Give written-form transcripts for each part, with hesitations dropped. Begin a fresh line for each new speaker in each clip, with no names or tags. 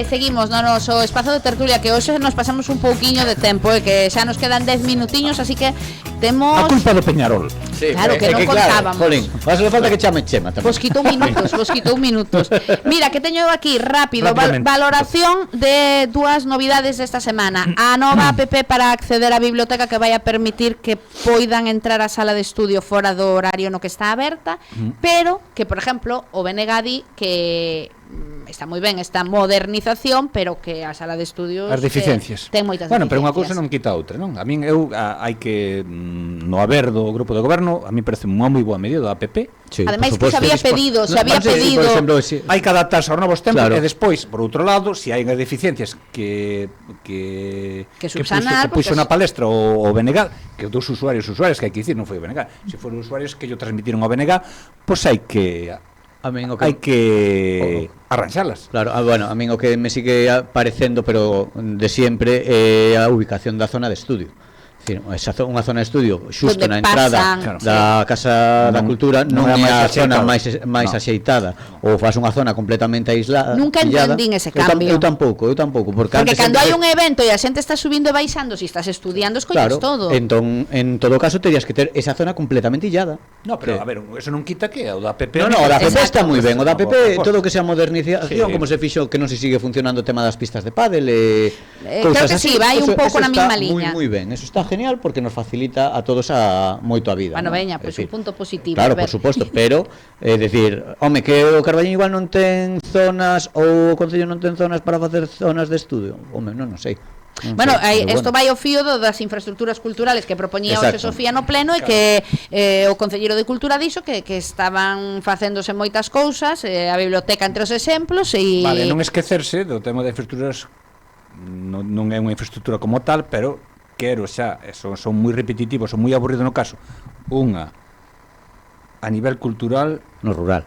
Seguimos no noso espazo de tertulia, que hoxe nos pasamos un pouquiño de tempo, que xa nos quedan 10 minutiños, así que temos
a culpa do Peñarol.
Sí, claro, que non contábamos.
Jolín, só falta que chame Chema tamén.
Vos quitou minutos. Mira, que teño aquí rápido valoración de dúas novidades desta semana. A nova app para acceder á biblioteca, que vai a permitir que poidan entrar á sala de estudio fora do horario no que está aberta, pero que, por exemplo, o BNG di que está moi ben esta modernización, pero que a sala de estudios
as deficiencias
ten moitas
pero
deficiencias.
unha cousa non quita outra, non? A min hai que no haber do grupo de goberno, a mí parece unha moi boa medida da APP.
Sí,
ademais que se había pedido,
por exemplo,
hai que adaptarse aos novos tempos,
claro.
E despois, por outro lado, se hai deficiencias que
subsanar,
puxo na palestra o BNG, que dos usuarios que hai que dicir, non foi o BNG, se foron usuarios que yo transmitiron ao BNG, pois hai que arranxalas.
Claro, bueno, a min o que me sigue parecendo, pero de siempre, é a ubicación da zona de estudio. Unha zona de estudio xusto na entrada da Casa da Cultura non é a zona máis axeitada, ou faz unha zona completamente aislada.
Nunca entendín ese cambio.
Eu tampouco, porque
cando hai un evento e a xente está subindo e baixando, se estás estudiando, escolles todo.
Entón, en todo caso, terías que ter esa zona completamente illada.
No, pero a ver, eso non quita que o da APP.
No, o da APP está moi ben. O da APP, todo o que sea modernización, como se fixo que non se sigue funcionando o tema das pistas de pádel,
creo que si, vai un pouco na mesma liña.
Moi ben, eso está genial porque nos facilita a todos moito a vida.
Bueno, veña, pois un punto positivo.
Claro, por suposto, pero decir, home, que o Carballiño igual non ten zonas ou o Concello non ten zonas para facer zonas de estudio. Home, non sei.
Bueno, isto vai ao fío das infraestructuras culturales que propoñía hoxe Sofía no pleno, e que o Concelleiro de Cultura dixo que estaban facéndose moitas cousas, a biblioteca entre os exemplos e...
Vale, non esquecerse do tema de infraestructuras, non é unha infraestructura como tal, pero quero xa, son moi repetitivos, son moi aburridos no caso. Unha a nivel cultural
no rural.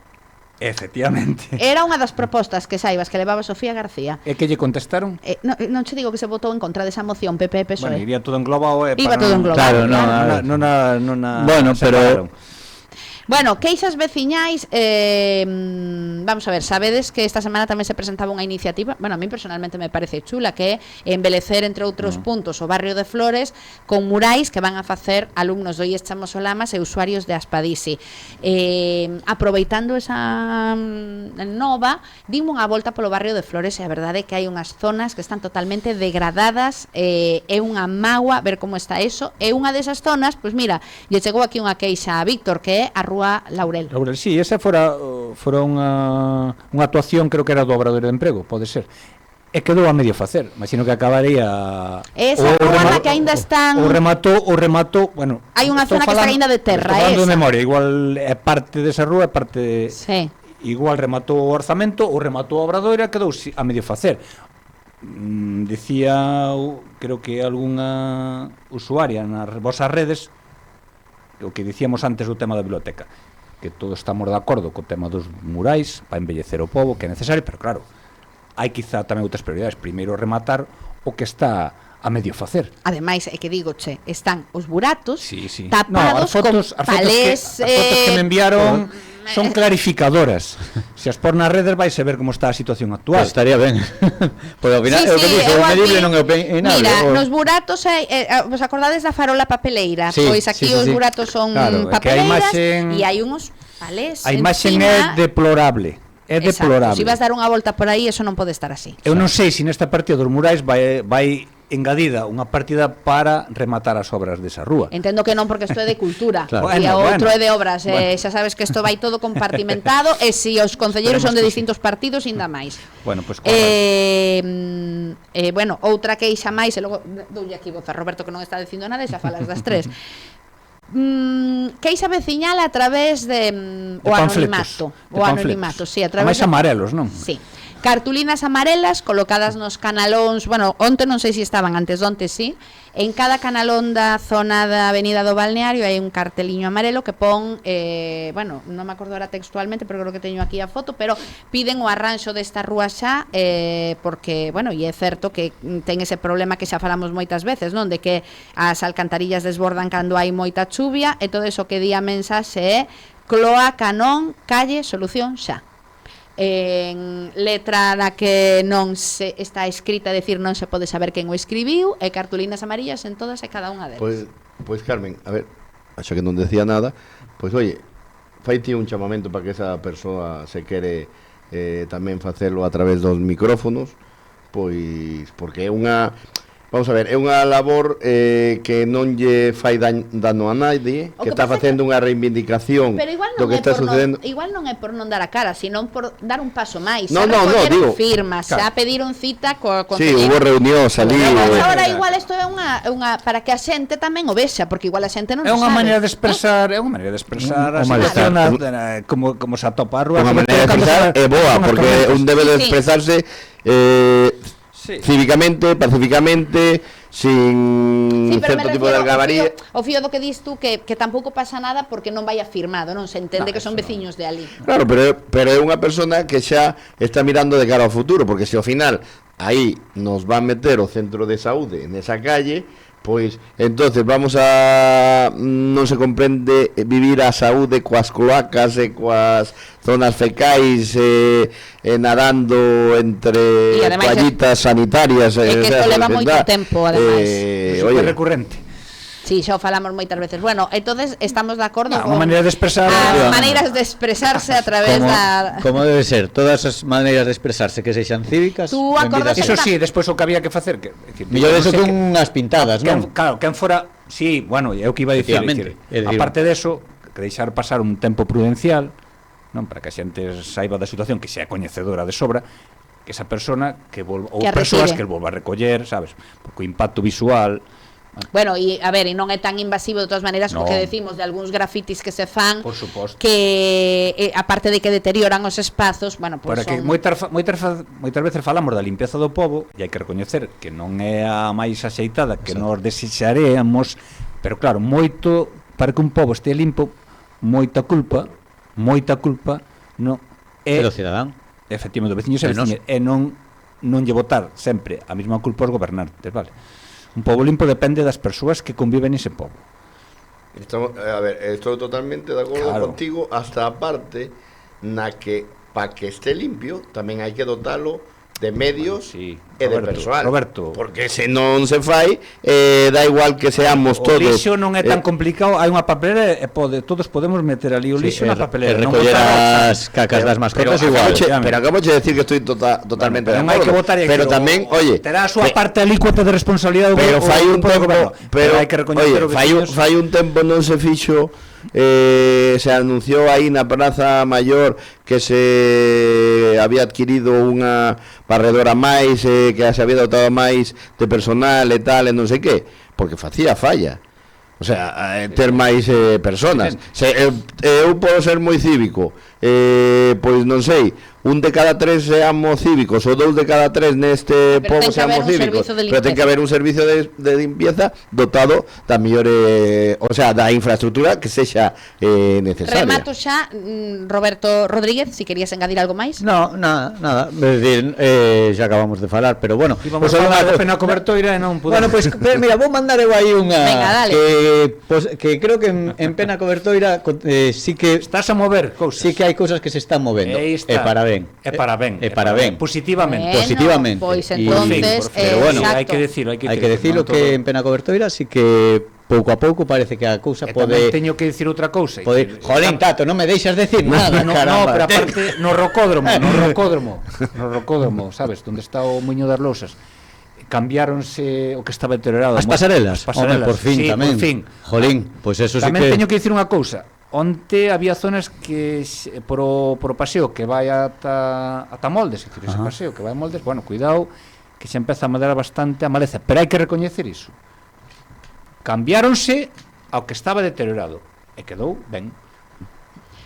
Efectivamente.
Era unha das propostas que saibas que levaba Sofía García.
E que lle contestaron?
Non che digo que se votou en contra desa moción PP e PSOE.
Bueno, iría todo englobado.
Iba todo englobado.
Claro,
bueno, pero...
Bueno, queixas veciñais, vamos a ver, sabedes que esta semana tamén se presentaba unha iniciativa, bueno, a mí personalmente me parece chula, que é embelecer, entre outros puntos, o barrio de Flores con murais que van a facer alumnos do IES Chamosolamas e usuarios de Aspadisi. Aproveitando esa nova, dimos unha volta polo barrio de Flores, e a verdade é que hai unhas zonas que están totalmente degradadas, é unha mágoa ver como está eso, e unha desas zonas, pois mira, lle chegou aquí unha queixa a Víctor, que é a Rúa Laurel.
Laurel, sí, esa fora unha actuación, creo que era do Obradoiro de Emprego, pode ser. E quedou a medio facer, imagino que acabaría
esa zona que aínda están
o rematou, bueno,
hai unha zona que está aínda de terra,
esa. De memoria, igual é parte desa rúa, é parte
sí.
Igual rematou o orzamento, ou rematou a Obradoiro e quedou a medio facer. Decía, creo que algunha usuaria nas vosas redes, o que dicíamos antes do tema da biblioteca, que todos estamos de acordo co tema dos murais para embellecer o pobo, que é necesario, pero claro, hai quizá tamén outras prioridades. Primeiro rematar o que está a medio facer.
Ademais, é que digoche, están os buratos
as
tapados
fotos,
con palés,
as fotos que me enviaron son clarificadoras. Se as por nas redes vais a ver como está a situación actual.
Pues estaría ben. Porque ao final é o que dice, o medible non é opinable.
Mira, nos buratos vos acordades da farola papeleira? Pois aquí os buratos son papeleiras e hai uns palés.
A imaxe é deplorable. É deplorable.
Se vas dar unha volta por aí, eso non pode estar así.
Eu non sei se nesta partida dos murais vai engadida unha partida para rematar as obras desa rúa.
Entendo que non, porque isto é de cultura.
Claro.
E o outro é de obras. Xa sabes que isto vai todo compartimentado, e se os concelleiros son de distintos partidos, ainda máis.
Bueno, pues
bueno, outra queixa máis, e logo doulle aquí voz a Roberto, que non está dicindo nada, e xa falas das tres. Queixa veciñal a través de o anonimato. O anonimato, sí, a través
máis amarelos, non?
Sí. Cartulinas amarelas colocadas nos canalóns, bueno, onte non sei se estaban, antes de onte sí. En cada canalón da zona da Avenida do Balneario hai un carteliño amarelo que pon, bueno, non me acordo ahora textualmente, pero creo que teño aquí a foto, pero piden o arranxo desta rúa xa, porque, bueno, e é certo que ten ese problema que xa falamos moitas veces, non? De que as alcantarillas desbordan cando hai moita chuvia, e todo eso que di a mensaxe é cloaca non, calle, solución xa. en letra na que non se está escrita, decir, non se pode saber quen o escribiu, e cartulinas amarillas en todas e cada unha delas.
Pois Carmen, a ver, xa que non decía nada, pois oye, faite un chamamento para que esa persoa se quere tamén facelo a través dos micrófonos, pois porque é unha, vamos a ver, é unha labor que non lle fai dano a nadie, que está facendo unha reivindicación do que está sucedendo.
Igual non é por non dar a cara, sino por dar un paso máis.
No, digo,
firmas, xa pediron cita co
sí, hubo reunión, salí.
Agora igual isto é unha para que a xente tamén o vexa, porque igual a xente non o sabe.
É unha maneira de expresar, a situación como se atopa a rúa.
Unha maneira de expresar é boa, porque un debe de expresarse cívicamente, pacíficamente, sin certo tipo de algabaría.
O fío do que dis tú que tampouco pasa nada porque non vai afirmado, non se entende que son veciños de ali.
Claro, pero é unha persona que xa está mirando de cara ao futuro, porque se ao final aí nos van meter o centro de saúde nesa calle, pois entonces vamos a non se comprende vivir a saúde coas cloacas e coas zonas fecais nadando entre toallitas sanitarias,
e que isto leva moito tempo, ademais.
Oye, recurrente.
Sí, xa o falamos moitas veces. Bueno, entonces estamos de acordo con
maneira de expresar
as maneiras de expresarse a través
como debe ser, todas as maneiras de expresarse que sexan cívicas.
Tú acordas
eso sí, despois o que había que facer que
mellor eso que unhas pintadas, non?
Claro, quen fora, sí, bueno, é o que iba a dicir, aparte deso, que deixar pasar un tempo prudencial, non, para que a xente saiba da situación, que sea coñecedora de sobra, que esa persona que volva, ou persoas que el volva a recoller, sabes? Porque o impacto visual.
Bueno, e a ver, e non é tan invasivo de todas maneiras o que decimos de algúns grafitis que se fan,
por suposto,
que aparte de que deterioran os espazos, bueno,
pues son... moitas veces falamos da limpeza do pobo e hai que recoñecer que non é a máis axeitada que nos desexaríamos, pero claro, moito para que un pobo este limpo, moita culpa non é
do cidadán,
efectivamente, do veciños e veciñas, e non lle botar sempre a mesma culpa aos gobernantes, vale? Un pobo limpo depende das persoas que conviven nese pobo.
A ver, estou totalmente de acordo contigo, hasta a parte na que para que este limpio tamén hai que dotalo de medios e de persoal.
Roberto,
porque se non se fai, dá igual que seamos todos.
O lixo non é tan complicado, hai unha papelera e todos podemos meter ali o lixo na papelera.
Recoller as cacas das mascotas igual.
Pero acabo de decir que estoy totalmente de acordo. Pero tamén, oye,
terá a súa parte alícuota de responsabilidade.
Pero fai un tempo, pero hai que recoñecer, fai un tempo non se fixo. Se anunciou aí na Praza Maior que se había adquirido unha barredora máis, que se había dotado máis de personal e tal, e non sei que, porque facía falla. O sea, ter máis personas. Eu podo ser moi cívico, pois non sei, un de cada tres seamos cívicos ou 2 de cada 3 neste pobo seamos cívicos, pero ten que haber un servicio de limpieza dotado da mellor, o sea, da infraestructura que sexa necesaria.
Remato xa, Roberto Rodríguez, si querías engadir algo máis.
No, nada, é dicir, xa acabamos de falar, pero bueno,
vamos a falar de Pena Cobertoira e non
Bueno,
podemos.
pois mira, vou mandar eu aí unha.
Venga, dale.
Que creo que en Pena Cobertoira sí que
estás a mover cousas.
Sí que hai cousas que se están movendo. E para ben.
Positivamente.
Pois entonces,
pero bueno,
hai que decirlo
que en Pena Cobertoira sí que pouco a pouco parece que a cousa pode.
Teño que decir outra cousa.
Jolín, Tato, non me deixas decir nada,
no, pero aparte no rocódromo, sabes, onde está o Muiño das Lousas. Cambiáronse o que estaba deteriorado.
As pasarelas. Por fin, tamén. Jolín, pois eso sí que.
Tamén teño que dicir unha cousa. Onte había zonas que por o paseo que vai ata Moldes, ese paseo que vai a Moldes, bueno, cuidado, que se empeza a moderar bastante a maleza, pero hai que recoñecer iso. Cambiáronse ao que estaba deteriorado e quedou ben.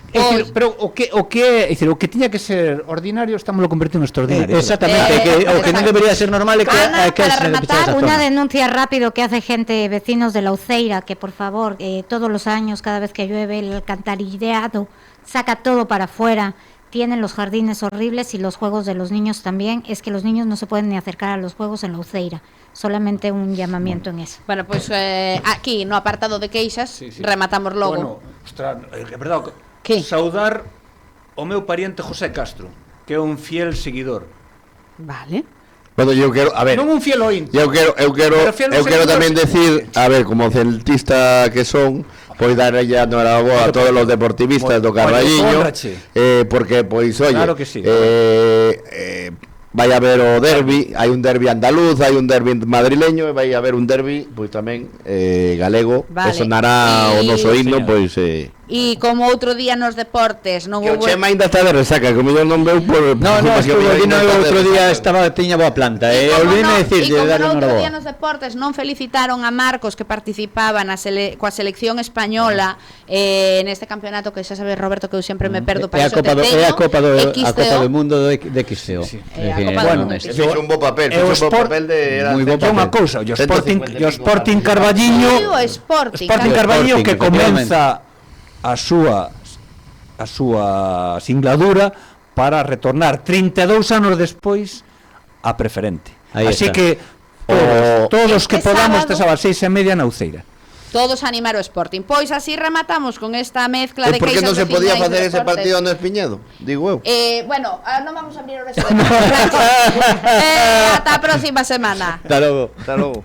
Pero o que tiña que ser ordinario estamos lo convertindo en extraordinario.
Exactamente, o que non debería ser normal é que
para rematar unha denuncia rápido que hace gente, vecinos de La Uceira, que por favor, todos los años, cada vez que llueve, el alcantarillado saca todo para afuera, tienen los jardines horribles y los juegos de los niños también. Es que los niños no se pueden ni acercar a los juegos en La Uceira. Solamente un llamamiento en eso.
Bueno, pues aquí no apartado de queixas, rematamos logo.
Bueno, ostras, é verdade.
¿Qué?
Saudar o meu pariente José Castro, que é un fiel seguidor.
Vale.
Bueno, yo quero, a ver.
Non un fiel ointe.
Eu quero tamén decir, a ver, como celtista que son, pois darlle a noraboa a todos os deportivistas do Carballiño, porque pois oye,
claro que sí,
vai haber o derbi, hai un derbi andaluz, hai un derbi madrileño e vai haber un derbi pois tamén galego, que sonará o noso himno, pois
E como outro día nos deportes non
que
houve...
o Chema ainda está de resaca, que o mellor non veu por...
No, outro día tiña boa planta, olvídeme decir,
como outro día nos deportes non felicitaron a Marcos que participaba coa selección española neste campeonato que xa sabes, Roberto, que eu sempre me perdo para iso te teño.
É a Copa do Mundo de XCO.
Bueno,
fixo un bo papel, fixo un bo papel de...
Moi bo papel. Unha cousa, o Sporting Carballiño que comeza a súa singladura para retornar 32 anos despois a preferente. Así que todos que podamos este sábado 6:30 na Uceira.
Todos a animar o Sporting. Pois así rematamos con esta mezcla de
queixas. Por que non se podía facer ese partido no Espiñedo? Digo eu.
Bueno, non vamos a abrir o resto de ata a próxima semana.
Hasta logo.
Hasta logo.